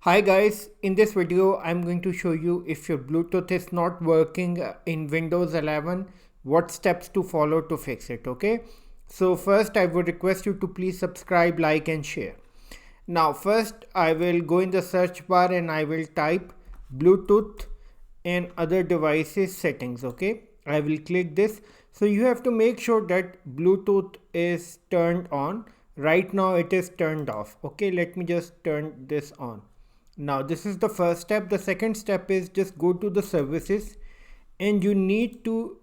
Hi guys, in this video I'm going to show you if your Bluetooth is not working in Windows 11, what steps to follow to fix it, okay? So first I would request you to please subscribe, like and share. Now first I will go in the search bar and I will type Bluetooth and other devices settings, okay? I will click this. So you have to make sure that Bluetooth is turned on. Right now it is turned off, okay? Let me just turn this on. Now this is the first step. The second step is just go to the services and you need to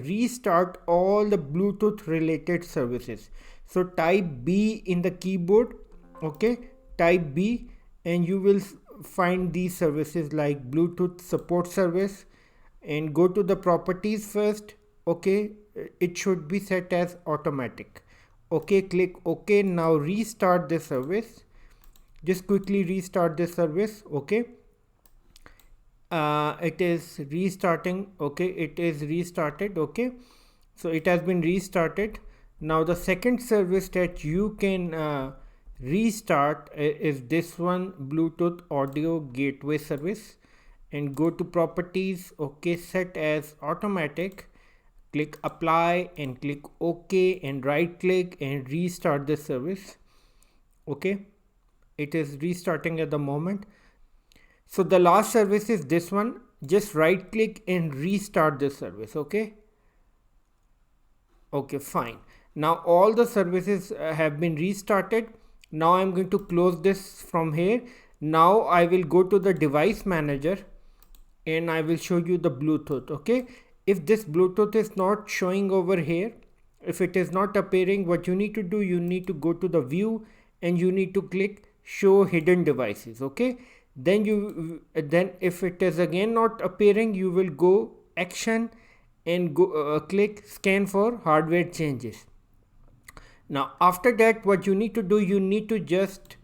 restart all the Bluetooth related services. So type B in the keyboard, okay? Type B and you will find these services like Bluetooth support service, and go to the properties first, okay? It should be set as automatic, okay? Click OK. Now restart the service. Just quickly restart this service, okay? It is restarting, okay? It is restarted, okay? So it has been restarted. Now the second service that you can restart is this one, Bluetooth audio gateway service, and go to properties, okay? Set as automatic, click apply and click OK and right click and restart the service, okay? It is restarting at the moment. So the last service is this one. Just right click and restart this service, okay? Okay, fine. Now all the services have been restarted. Now I'm going to close this from here. Now I will go to the device manager and I will show you the Bluetooth, okay? If this Bluetooth is not showing over here, if it is not appearing, what you need to do, you need to go to the view and you need to click show hidden devices, okay? Then if it is again not appearing, you will go action and go click scan for hardware changes. Now after that, what you need to do, you need to just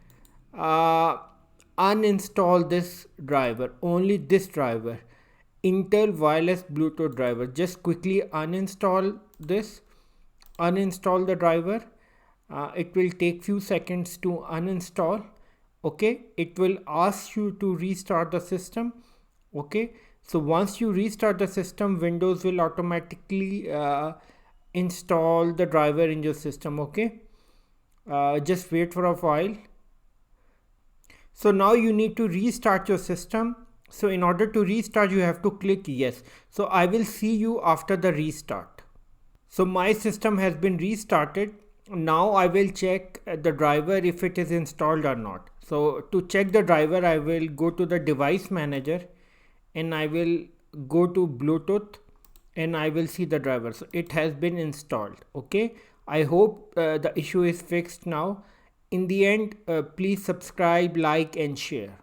uninstall this driver, only this driver, Intel wireless Bluetooth driver. Just quickly uninstall this, uninstall the driver. It will take few seconds to uninstall, okay? It will ask you to restart the system, okay? So once you restart the system, Windows will automatically install the driver in your system, okay? Just wait for a while. So now you need to restart your system. So in order to restart, you have to click yes. So I will see you after the restart. So my system has been restarted. Now I will check the driver if it is installed or not. So to check the driver, I will go to the device manager and I will go to Bluetooth and I will see the driver. So it has been installed, okay? I hope the issue is fixed now. In the end, please subscribe, like and share.